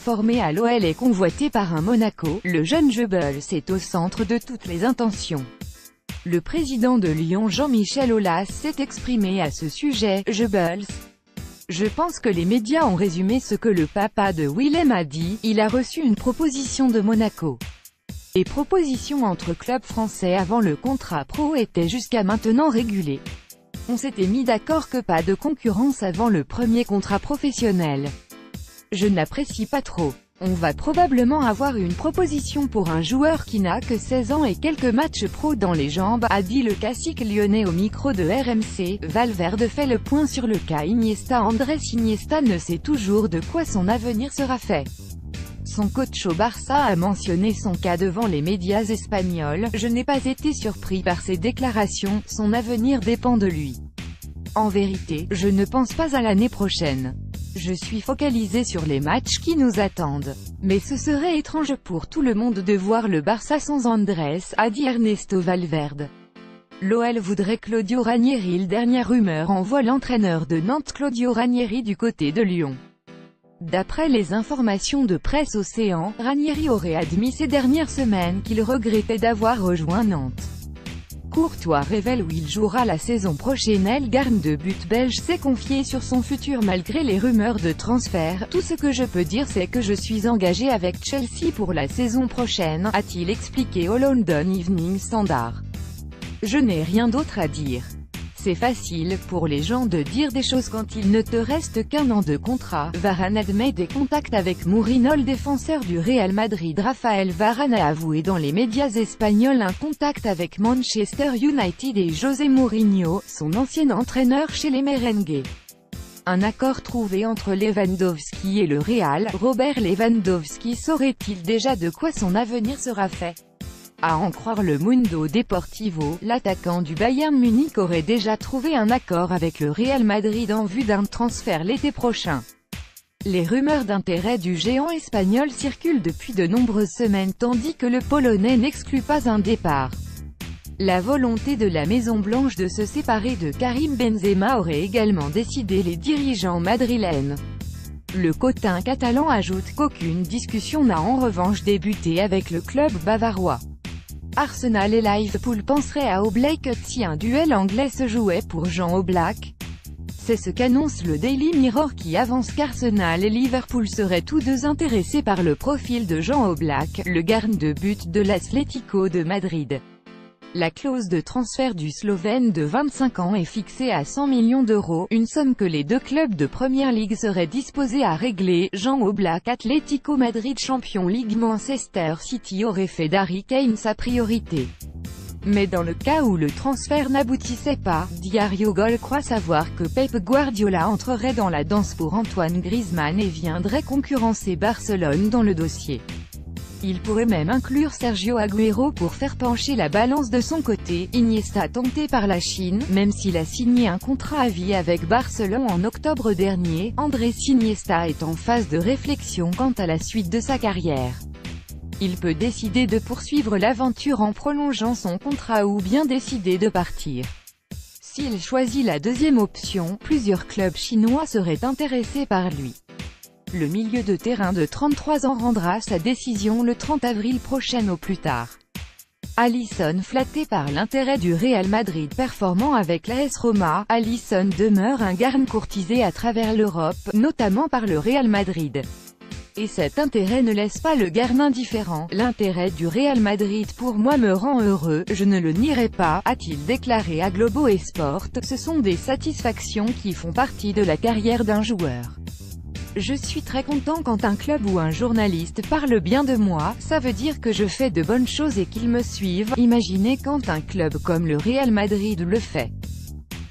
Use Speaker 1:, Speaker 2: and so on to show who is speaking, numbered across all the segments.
Speaker 1: formé à l'OL et convoité par un Monaco, le jeune Goebbels est au centre de toutes les intentions. Le président de Lyon Jean-Michel Aulas s'est exprimé à ce sujet. Goebbels: je pense que les médias ont résumé ce que le papa de Willem a dit, il a reçu une proposition de Monaco. Les propositions entre clubs français avant le contrat pro étaient jusqu'à maintenant régulées. On s'était mis d'accord que pas de concurrence avant le premier contrat professionnel. Je n'apprécie pas trop. On va probablement avoir une proposition pour un joueur qui n'a que 16 ans et quelques matchs pro dans les jambes, a dit le cacique lyonnais au micro de RMC. Valverde fait le point sur le cas Iniesta. Andrés Iniesta ne sait toujours de quoi son avenir sera fait. Son coach au Barça a mentionné son cas devant les médias espagnols. Je n'ai pas été surpris par ses déclarations, son avenir dépend de lui. En vérité, je ne pense pas à l'année prochaine. Je suis focalisé sur les matchs qui nous attendent. Mais ce serait étrange pour tout le monde de voir le Barça sans Andrés, a dit Ernesto Valverde. L'OL voudrait Claudio Ranieri. La dernière rumeur envoie l'entraîneur de Nantes Claudio Ranieri du côté de Lyon. D'après les informations de Presse Océan, Ranieri aurait admis ces dernières semaines qu'il regrettait d'avoir rejoint Nantes. Courtois révèle où il jouera la saison prochaine. Le gardien de but belge s'est confié sur son futur malgré les rumeurs de transfert. Tout ce que je peux dire c'est que je suis engagé avec Chelsea pour la saison prochaine, a-t-il expliqué au London Evening Standard. Je n'ai rien d'autre à dire. C'est facile pour les gens de dire des choses quand il ne te reste qu'un an de contrat. Varane admet des contacts avec Mourinho. Le défenseur du Real Madrid Raphaël Varane a avoué dans les médias espagnols un contact avec Manchester United et José Mourinho, son ancien entraîneur chez les merengues. Un accord trouvé entre Lewandowski et le Real. Robert Lewandowski saurait-il déjà de quoi son avenir sera fait? À en croire le Mundo Deportivo, l'attaquant du Bayern Munich aurait déjà trouvé un accord avec le Real Madrid en vue d'un transfert l'été prochain. Les rumeurs d'intérêt du géant espagnol circulent depuis de nombreuses semaines tandis que le Polonais n'exclut pas un départ. La volonté de la Maison-Blanche de se séparer de Karim Benzema aurait également décidé les dirigeants madrilènes. Le cotin catalan ajoute qu'aucune discussion n'a en revanche débuté avec le club bavarois. Arsenal et Liverpool penseraient à Oblak si un duel anglais se jouait pour Jean Oblak. C'est ce qu'annonce le Daily Mirror qui avance qu'Arsenal et Liverpool seraient tous deux intéressés par le profil de Jean Oblak, le gardien de but de l'Atlético de Madrid. La clause de transfert du Slovène de 25 ans est fixée à 100 millions d'euros, une somme que les deux clubs de Première Ligue seraient disposés à régler. Jean Oblak, Atlético Madrid champion Ligue. Manchester City aurait fait d'Harry Kane sa priorité. Mais dans le cas où le transfert n'aboutissait pas, Diario Gol croit savoir que Pep Guardiola entrerait dans la danse pour Antoine Griezmann et viendrait concurrencer Barcelone dans le dossier. Il pourrait même inclure Sergio Agüero pour faire pencher la balance de son côté. Iniesta tenté par la Chine, même s'il a signé un contrat à vie avec Barcelone en octobre dernier, Andrés Iniesta est en phase de réflexion quant à la suite de sa carrière. Il peut décider de poursuivre l'aventure en prolongeant son contrat ou bien décider de partir. S'il choisit la deuxième option, plusieurs clubs chinois seraient intéressés par lui. Le milieu de terrain de 33 ans rendra sa décision le 30 avril prochain au plus tard. Alisson flatté par l'intérêt du Real Madrid performant avec l'AS Roma, Alisson demeure un gardien courtisé à travers l'Europe, notamment par le Real Madrid. Et cet intérêt ne laisse pas le gardien indifférent. L'intérêt du Real Madrid pour moi me rend heureux, je ne le nierai pas, a-t-il déclaré à Globo Esport. Ce sont des satisfactions qui font partie de la carrière d'un joueur. Je suis très content quand un club ou un journaliste parle bien de moi, ça veut dire que je fais de bonnes choses et qu'ils me suivent. Imaginez quand un club comme le Real Madrid le fait.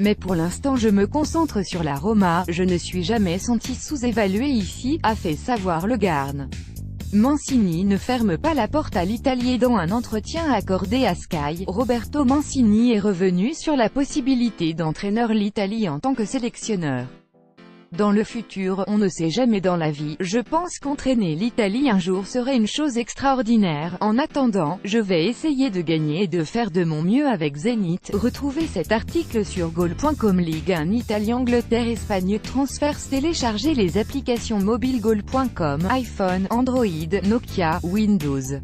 Speaker 1: Mais pour l'instant je me concentre sur la Roma, je ne suis jamais senti sous-évalué ici, a fait savoir le gardien. Mancini ne ferme pas la porte à l'Italien dans un entretien accordé à Sky. Roberto Mancini est revenu sur la possibilité d'entraîneur l'Italie en tant que sélectionneur. Dans le futur, on ne sait jamais dans la vie, je pense qu'entraîner l'Italie un jour serait une chose extraordinaire. En attendant, je vais essayer de gagner et de faire de mon mieux avec Zénith. Retrouvez cet article sur goal.com. Ligue 1 Italie Angleterre Espagne Transfers. Téléchargez les applications mobiles goal.com, iPhone, Android, Nokia, Windows.